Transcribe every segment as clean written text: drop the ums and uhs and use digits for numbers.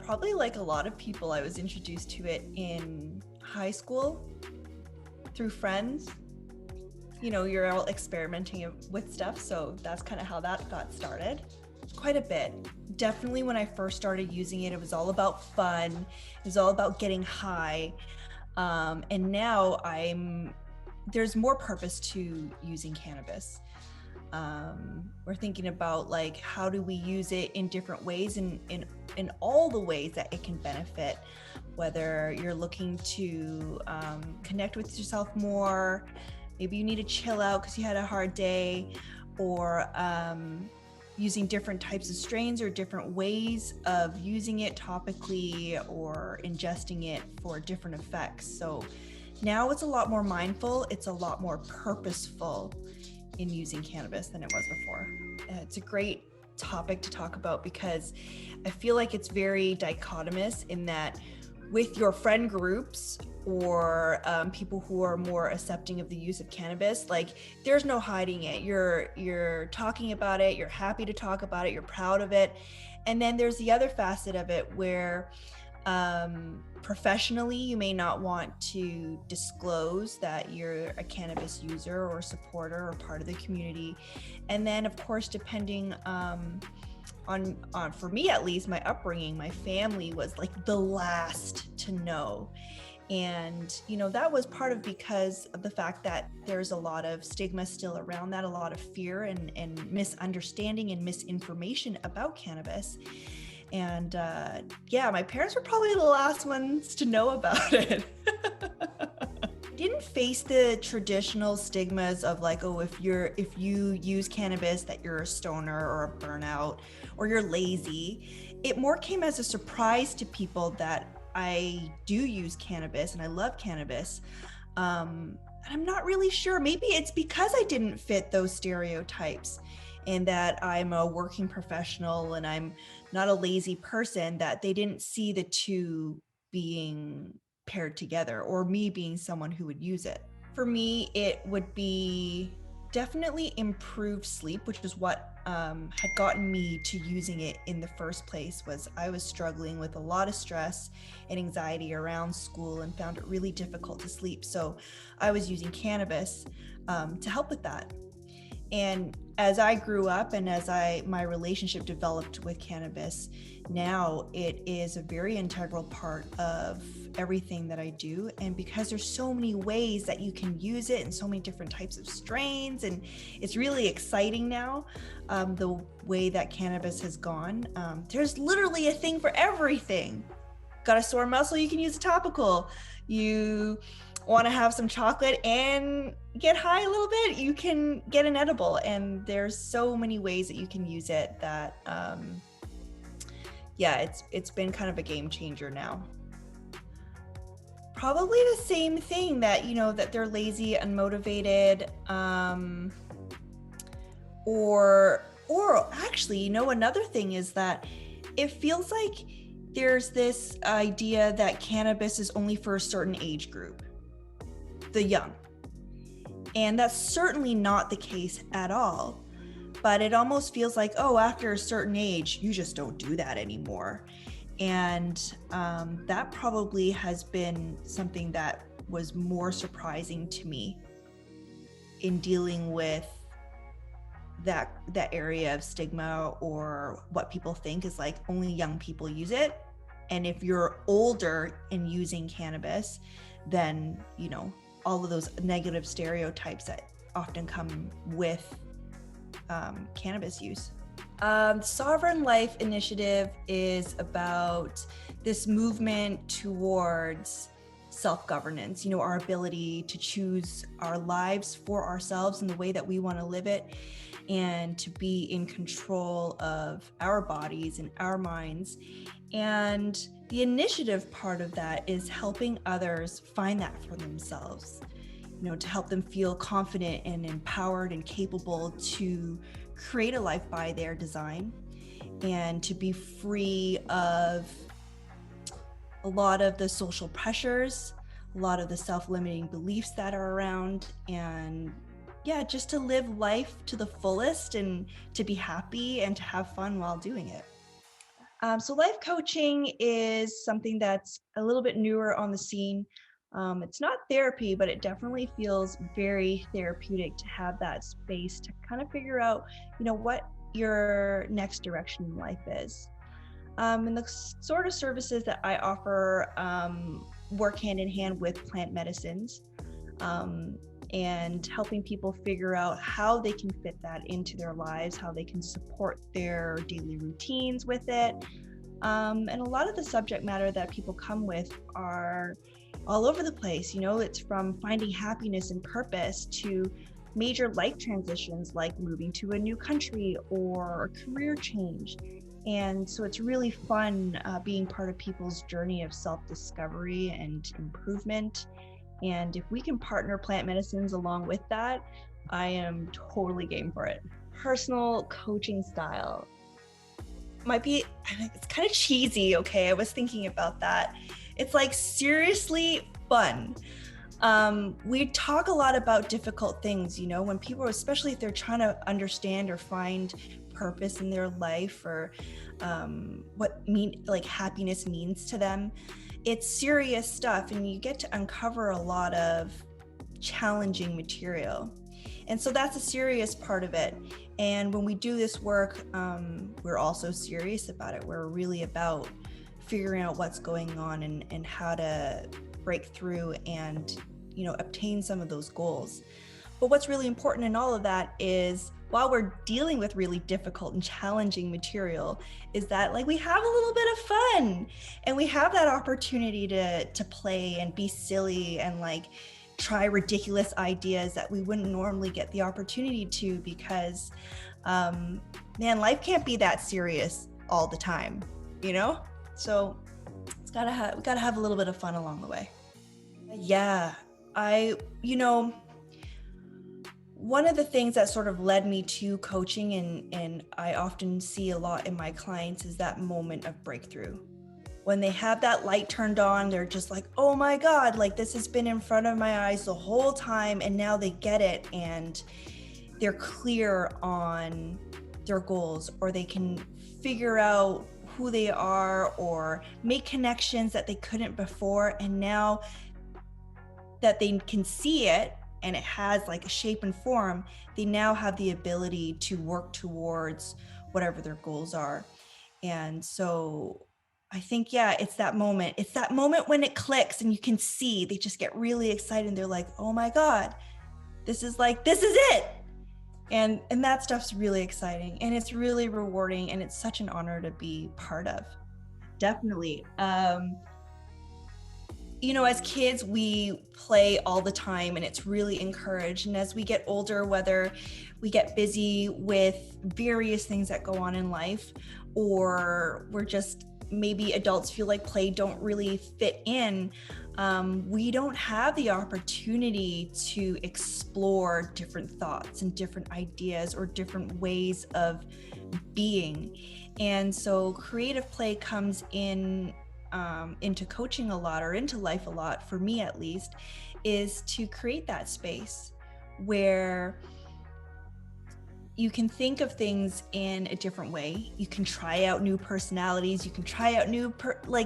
Probably like a lot of people, I was introduced to it in high school through friends. You're all experimenting with stuff, so that's kind of how that got started. Quite a bit. Definitely when I first started using it, it was all about fun. It was all about getting high. And now there's more purpose to using cannabis. We're thinking about like, how do we use it in different ways and in all the ways that it can benefit, whether you're looking to connect with yourself more, maybe you need to chill out because you had a hard day, or using different types of strains or different ways of using it topically or ingesting it for different effects. So now it's a lot more mindful, it's a lot more purposeful in using cannabis than it was before. It's a great topic to talk about because I feel like it's very dichotomous in that with your friend groups or people who are more accepting of the use of cannabis, like there's no hiding it. You're talking about it, you're happy to talk about it, you're proud of it. And then there's the other facet of it where professionally you may not want to disclose that you're a cannabis user or supporter or part of the community. And then of course, depending on for me at least, my upbringing, my family was like the last to know. And that was part of because of the fact that there's a lot of stigma still around that, a lot of fear and misunderstanding and misinformation about cannabis. And my parents were probably the last ones to know about it. Didn't face the traditional stigmas of like, oh, if you use cannabis, that you're a stoner or a burnout or you're lazy. It more came as a surprise to people that I do use cannabis and I love cannabis. And I'm not really sure. Maybe it's because I didn't fit those stereotypes and that I'm a working professional and I'm not a lazy person, that they didn't see the two being paired together, or me being someone who would use it. For me, it would be definitely improved sleep, which was what had gotten me to using it in the first place. Was I was struggling with a lot of stress and anxiety around school and found it really difficult to sleep. So I was using cannabis to help with that. And as I grew up and as my relationship developed with cannabis, now it is a very integral part of everything that I do. And because there's so many ways that you can use it and so many different types of strains, and it's really exciting now, the way that cannabis has gone. There's literally a thing for everything. Got a sore muscle, you can use a topical. You want to have some chocolate and get high a little bit, you can get an edible. And there's so many ways that you can use it that it's been kind of a game changer now. Probably the same thing, that that they're lazy, unmotivated, or actually, another thing is that it feels like there's this idea that cannabis is only for a certain age group, the young. And that's certainly not the case at all. But it almost feels like, oh, after a certain age, you just don't do that anymore. And that probably has been something that was more surprising to me in dealing with that area of stigma, or what people think is like only young people use it. And if you're older and using cannabis, then, all of those negative stereotypes that often come with cannabis use. Sovereign Life Initiative is about this movement towards self-governance, our ability to choose our lives for ourselves in the way that we want to live it, and to be in control of our bodies and our minds. And the initiative part of that is helping others find that for themselves, to help them feel confident and empowered and capable to create a life by their design, and to be free of a lot of the social pressures, a lot of the self-limiting beliefs that are around, and just to live life to the fullest and to be happy and to have fun while doing it. So life coaching is something that's a little bit newer on the scene. It's not therapy, but it definitely feels very therapeutic to have that space to kind of figure out, what your next direction in life is. And the sort of services that I offer work hand in hand with plant medicines, um, and helping people figure out how they can fit that into their lives, how they can support their daily routines with it. And a lot of the subject matter that people come with are all over the place. It's from finding happiness and purpose to major life transitions like moving to a new country or a career change. And so it's really fun being part of people's journey of self-discovery and improvement. And if we can partner plant medicines along with that, I am totally game for it. Personal coaching style might be, it's kind of cheesy, okay? I was thinking about that. It's like seriously fun. We talk a lot about difficult things, when people, especially if they're trying to understand or find purpose in their life, or what happiness means to them. It's serious stuff, and you get to uncover a lot of challenging material. And so that's a serious part of it. And when we do this work, we're also serious about it. We're really about figuring out what's going on and how to break through and, obtain some of those goals. But what's really important in all of that is, while we're dealing with really difficult and challenging material, is that we have a little bit of fun, and we have that opportunity to play and be silly and try ridiculous ideas that we wouldn't normally get the opportunity to, because man, life can't be that serious all the time, so we gotta have a little bit of fun along the way. Yeah, one of the things that sort of led me to coaching, and I often see a lot in my clients, is that moment of breakthrough. When they have that light turned on, they're just like, oh my God, this has been in front of my eyes the whole time, and now they get it, and they're clear on their goals, or they can figure out who they are or make connections that they couldn't before. And now that they can see it, and it has a shape and form, they now have the ability to work towards whatever their goals are. And so I think, yeah, it's that moment when it clicks and you can see, they just get really excited, and they're like, oh my God, this is it. And that stuff's really exciting, and it's really rewarding, and it's such an honor to be part of. Definitely. As kids, we play all the time, and it's really encouraged. And as we get older, whether we get busy with various things that go on in life, or we're just, maybe adults feel like play don't really fit in, we don't have the opportunity to explore different thoughts and different ideas or different ways of being. And so creative play comes into coaching a lot, or into life a lot, for me at least, is to create that space where you can think of things in a different way. You can try out new personalities. You can try out new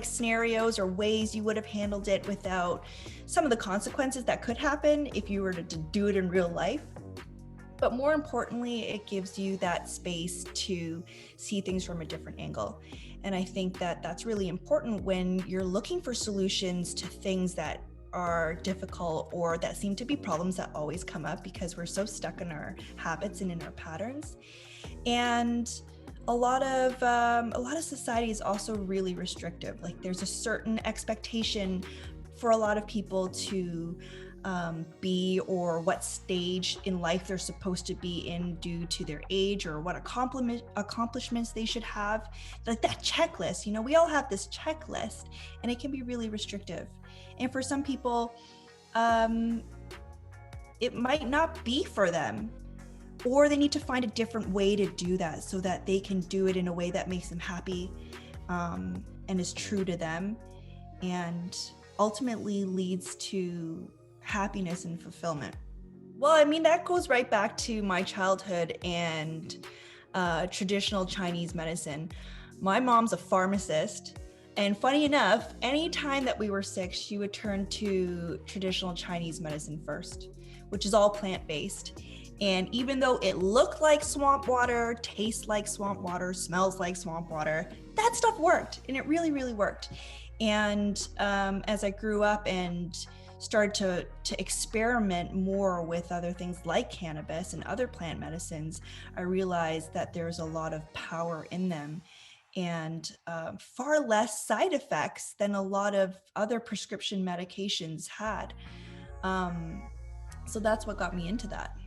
scenarios or ways you would have handled it without some of the consequences that could happen if you were to do it in real life. But more importantly, it gives you that space to see things from a different angle. And I think that that's really important when you're looking for solutions to things that are difficult, or that seem to be problems that always come up because we're so stuck in our habits and in our patterns. And a lot of society is also really restrictive. There's a certain expectation for a lot of people to be, or what stage in life they're supposed to be in due to their age, or what accomplishments they should have. That checklist, we all have this checklist, and it can be really restrictive. And for some people, it might not be for them, or they need to find a different way to do that so that they can do it in a way that makes them happy, and is true to them, and ultimately leads to happiness and fulfillment. Well, that goes right back to my childhood and traditional Chinese medicine. My mom's a pharmacist. And funny enough, anytime that we were sick, she would turn to traditional Chinese medicine first, which is all plant-based. And even though it looked like swamp water, tastes like swamp water, smells like swamp water, that stuff worked. And it really, really worked. And as I grew up and started to experiment more with other things like cannabis and other plant medicines, I realized that there's a lot of power in them, and far less side effects than a lot of other prescription medications had. So that's what got me into that.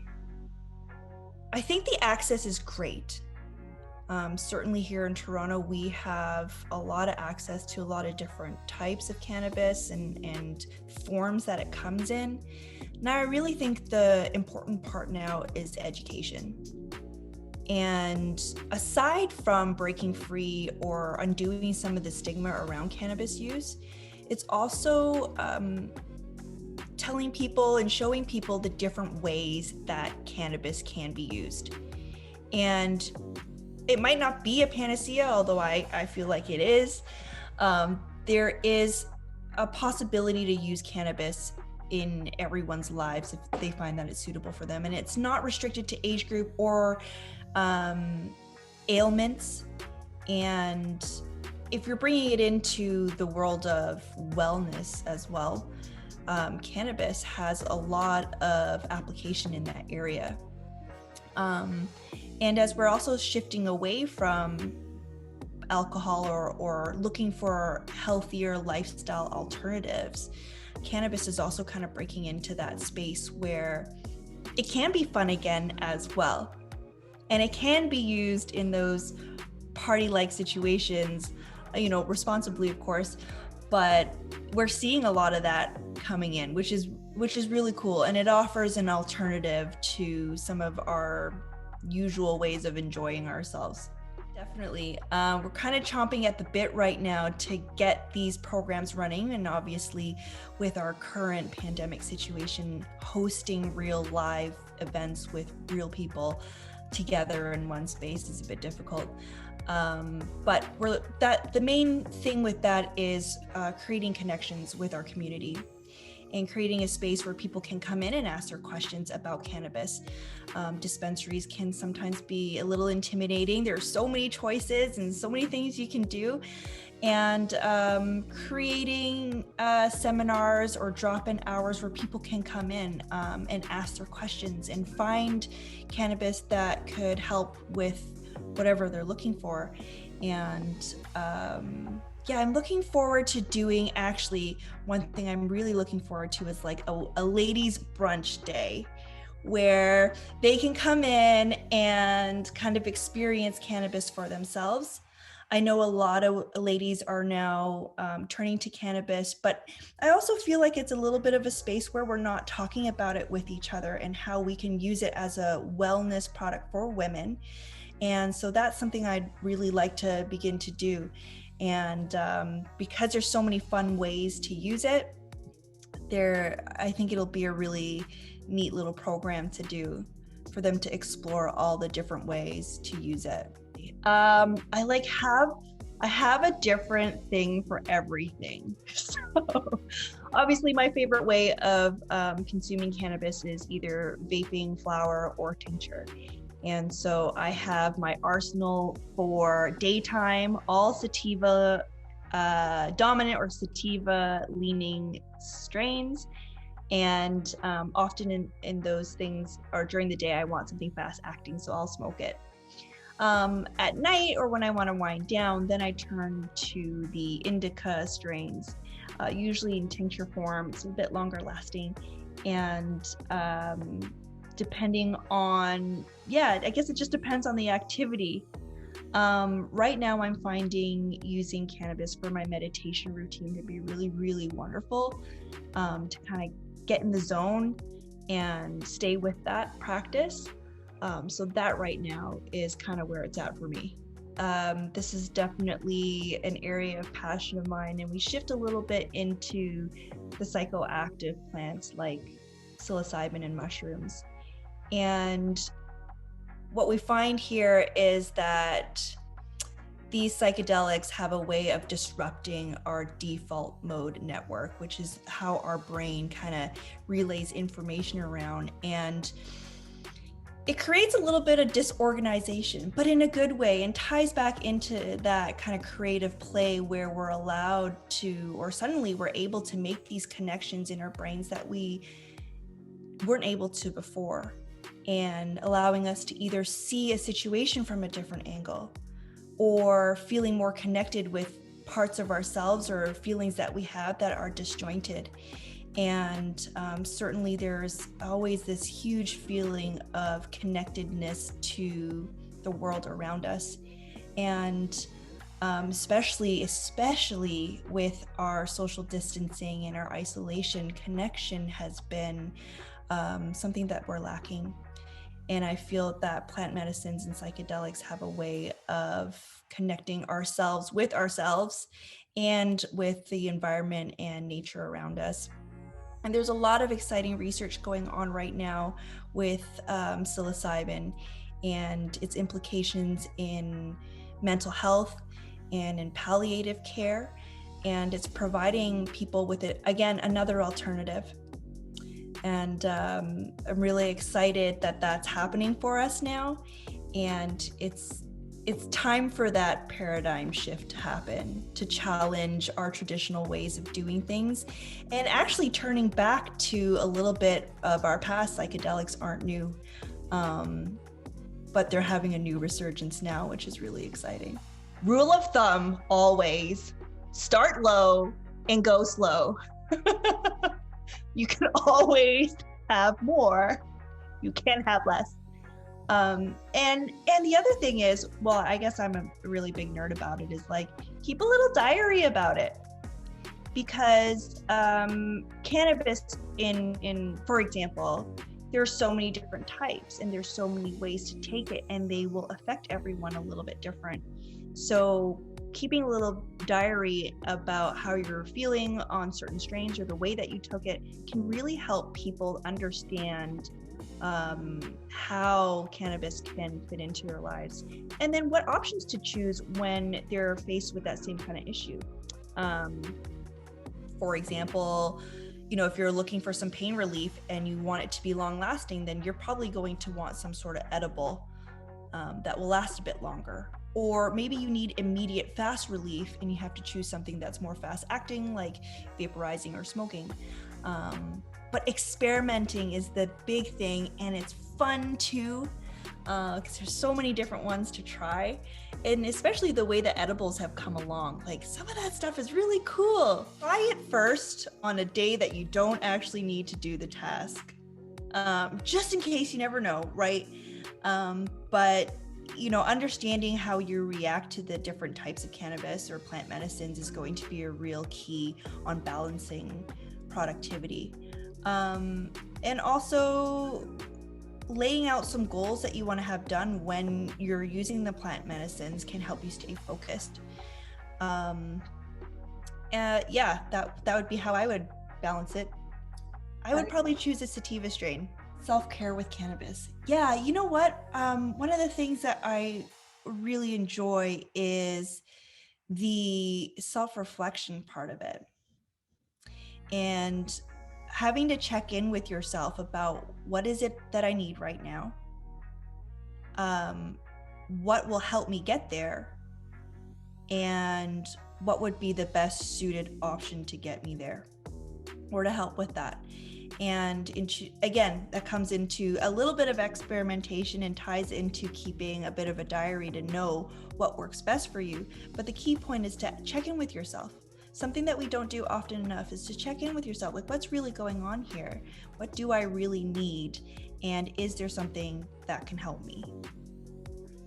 I think the access is great. Certainly here in Toronto, we have a lot of access to a lot of different types of cannabis and forms that it comes in. Now, I really think the important part now is education. And aside from breaking free or undoing some of the stigma around cannabis use, it's also telling people and showing people the different ways that cannabis can be used. And it might not be a panacea, although I feel like it is. There is a possibility to use cannabis in everyone's lives if they find that it's suitable for them. And it's not restricted to age group or ailments. And if you're bringing it into the world of wellness as well, cannabis has a lot of application in that area. And as we're also shifting away from alcohol or looking for healthier lifestyle alternatives, cannabis is also kind of breaking into that space where it can be fun again as well. And it can be used in those party-like situations, responsibly, of course, but we're seeing a lot of that coming in, which is really cool. And it offers an alternative to some of our usual ways of enjoying ourselves. Definitely. We're kind of chomping at the bit right now to get these programs running. And obviously with our current pandemic situation, hosting real live events with real people together in one space is a bit difficult. But the main thing with that is creating connections with our community and creating a space where people can come in and ask their questions about cannabis. Dispensaries can sometimes be a little intimidating. There are so many choices and so many things you can do. And creating seminars or drop-in hours where people can come in and ask their questions and find cannabis that could help with whatever they're looking for. And I'm looking forward to doing, actually, one thing I'm really looking forward to is like a ladies' brunch day where they can come in and kind of experience cannabis for themselves. I know a lot of ladies are now turning to cannabis, but I also feel like it's a little bit of a space where we're not talking about it with each other and how we can use it as a wellness product for women. And so that's something I'd really like to begin to do. And because there's so many fun ways to use it, I think it'll be a really neat little program to do for them to explore all the different ways to use it. I have a different thing for everything. So obviously my favorite way of consuming cannabis is either vaping, flower, or tincture. And so I have my arsenal for daytime, all sativa dominant or sativa leaning strains. And often in those things, or during the day, I want something fast acting, so I'll smoke it. At night, or when I want to wind down, then I turn to the indica strains, usually in tincture form. It's a bit longer lasting. And depending on, I guess it just depends on the activity. Right now I'm finding using cannabis for my meditation routine to be really, really wonderful, to kind of get in the zone and stay with that practice. So that right now is kind of where it's at for me. This is definitely an area of passion of mine, and we shift a little bit into the psychoactive plants like psilocybin and mushrooms. And what we find here is that these psychedelics have a way of disrupting our default mode network, which is how our brain kind of relays information around. And it creates a little bit of disorganization, but in a good way, and ties back into that kind of creative play where we're allowed to, or suddenly we're able to make these connections in our brains that we weren't able to before, and allowing us to either see a situation from a different angle or feeling more connected with parts of ourselves or feelings that we have that are disjointed. And certainly there's always this huge feeling of connectedness to the world around us. And especially with our social distancing and our isolation, connection has been something that we're lacking. And I feel that plant medicines and psychedelics have a way of connecting ourselves and with the environment and nature around us. And there's a lot of exciting research going on right now with psilocybin and its implications in mental health and in palliative care. And it's providing people with again, another alternative. And I'm really excited that that's happening for us now. And it's time for that paradigm shift to happen, to challenge our traditional ways of doing things and actually turning back to a little bit of our past. Psychedelics aren't new, but they're having a new resurgence now, which is really exciting. Rule of thumb, always start low and go slow. You can always have more. You can't have less. And the other thing is, well, I guess I'm a really big nerd about it, is like, keep a little diary about it. Because cannabis for example, there's so many different types and there's so many ways to take it, and they will affect everyone a little bit different. So keeping a little diary about how you're feeling on certain strains or the way that you took it can really help people understand how cannabis can fit into their lives, and then what options to choose when they're faced with that same kind of issue. For example, if you're looking for some pain relief and you want it to be long lasting, then you're probably going to want some sort of edible that will last a bit longer. Or maybe you need immediate fast relief and you have to choose something that's more fast acting, like vaporizing or smoking. But experimenting is the big thing, and it's fun too, because there's so many different ones to try. And especially the way that edibles have come along, like some of that stuff is really cool. Try it first on a day that you don't actually need to do the task, just in case, you never know, right? But understanding how you react to the different types of cannabis or plant medicines is going to be a real key on balancing productivity. And also laying out some goals that you want to have done when you're using the plant medicines can help you stay focused. That would be how I would balance it. I would probably choose a sativa strain. Self-care with cannabis. Yeah, you know what? One of the things that I really enjoy is the self-reflection part of it. And having to check in with yourself about what is it that I need right now? What will help me get there? And what would be the best suited option to get me there or to help with that? And again, that comes into a little bit of experimentation and ties into keeping a bit of a diary to know what works best for you. But the key point is to check in with yourself. Something that we don't do often enough is to check in with yourself. Like, what's really going on here? What do I really need? And is there something that can help me?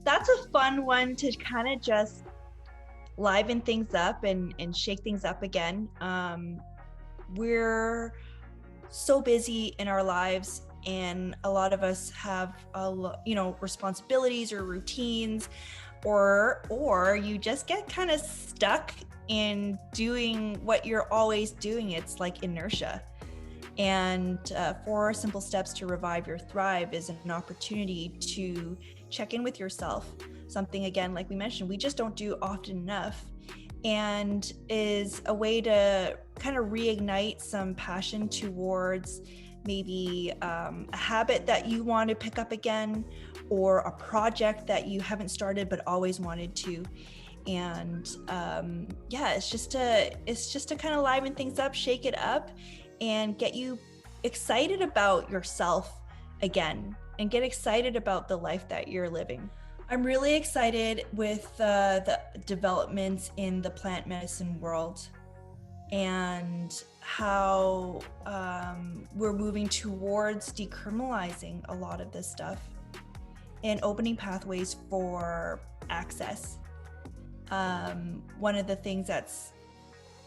That's a fun one to kind of just liven things up and shake things up again. We're so busy in our lives, and a lot of us have responsibilities or routines, or you just get kind of stuck in doing what you're always doing. It's like inertia. And 4 simple steps to revive your thrive is an opportunity to check in with yourself. something, again, like we mentioned, we just don't do often enough, and is a way to kind of reignite some passion towards maybe a habit that you want to pick up again, or a project that you haven't started but always wanted to. And it's just to kind of liven things up, shake it up, and get you excited about yourself again, and get excited about the life that you're living. I'm really excited with the developments in the plant medicine world, and how we're moving towards decriminalizing a lot of this stuff and opening pathways for access. One of the things that's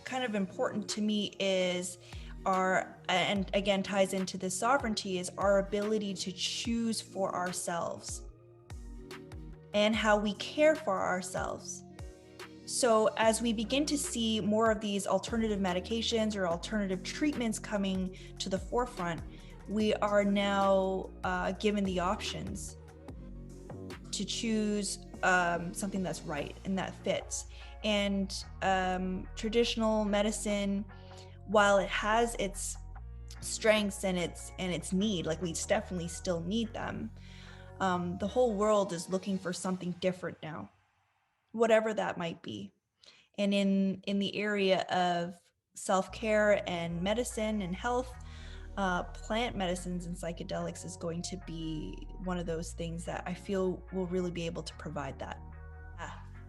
kind of important to me is and again ties into this sovereignty, is our ability to choose for ourselves and how we care for ourselves. So as we begin to see more of these alternative medications or alternative treatments coming to the forefront, we are now given the options to choose something that's right and that fits. And traditional medicine, while it has its strengths and its need, like we definitely still need them, the whole world is looking for something different now, whatever that might be. And in the area of self-care and medicine and health, plant medicines and psychedelics is going to be one of those things that I feel will really be able to provide that.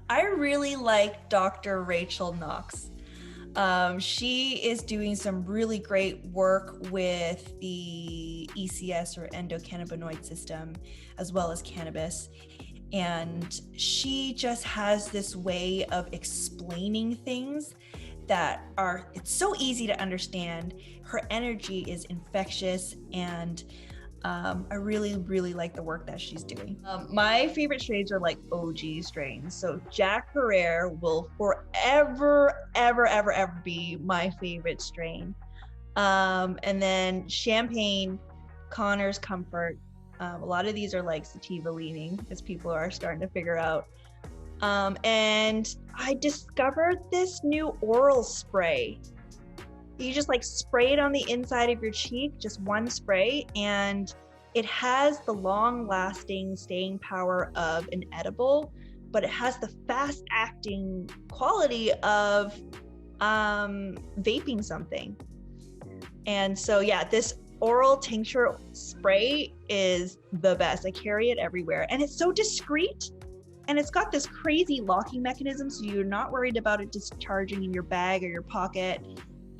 I really like Dr. Rachel Knox. She is doing some really great work with the ECS, or endocannabinoid system, as well as cannabis. And she just has this way of explaining things that it's so easy to understand. Her energy is infectious, and I really, really like the work that she's doing. My favorite strains are like OG strains. So Jack Herrera will forever, ever, ever, ever be my favorite strain. And then Champagne, Connor's Comfort. A lot of these are like sativa leaning, as people are starting to figure out. And I discovered this new oral spray. You just like spray it on the inside of your cheek, just one spray, and it has the long-lasting staying power of an edible, but it has the fast-acting quality of vaping something. And so yeah, this oral tincture spray is the best. I carry it everywhere, and it's so discreet. And it's got this crazy locking mechanism, so you're not worried about it discharging in your bag or your pocket.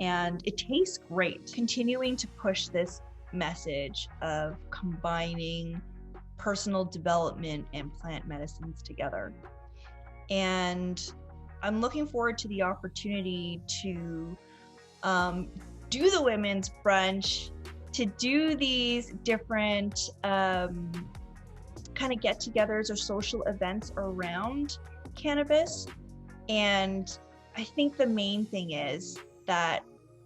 And it tastes great. Continuing to push this message of combining personal development and plant medicines together. And I'm looking forward to the opportunity to do the women's brunch, to do these different kind of get-togethers or social events around cannabis. And I think the main thing is that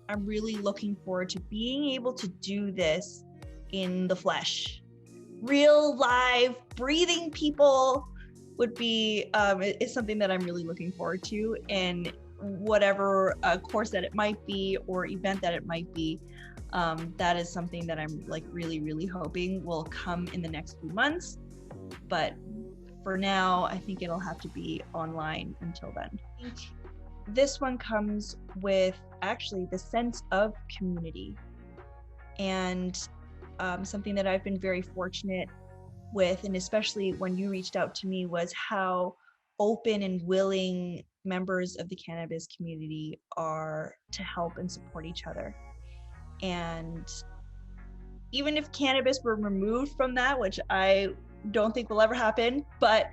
I'm really looking forward to being able to do this in the flesh. Real, live, breathing people would be is something that I'm really looking forward to, and whatever course that it might be or event that it might be. That is something that I'm like really, really hoping will come in the next few months. But for now, I think it'll have to be online until then. This one comes with actually the sense of community, and something that I've been very fortunate with, and especially when you reached out to me, was how open and willing members of the cannabis community are to help and support each other. And even if cannabis were removed from that, which I don't think will ever happen, but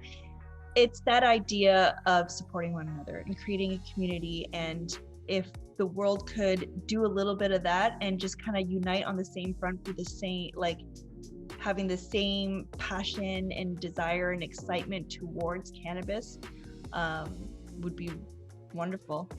it's that idea of supporting one another and creating a community. And if the world could do a little bit of that and just kind of unite on the same front for the same, like having the same passion and desire and excitement towards cannabis, would be wonderful.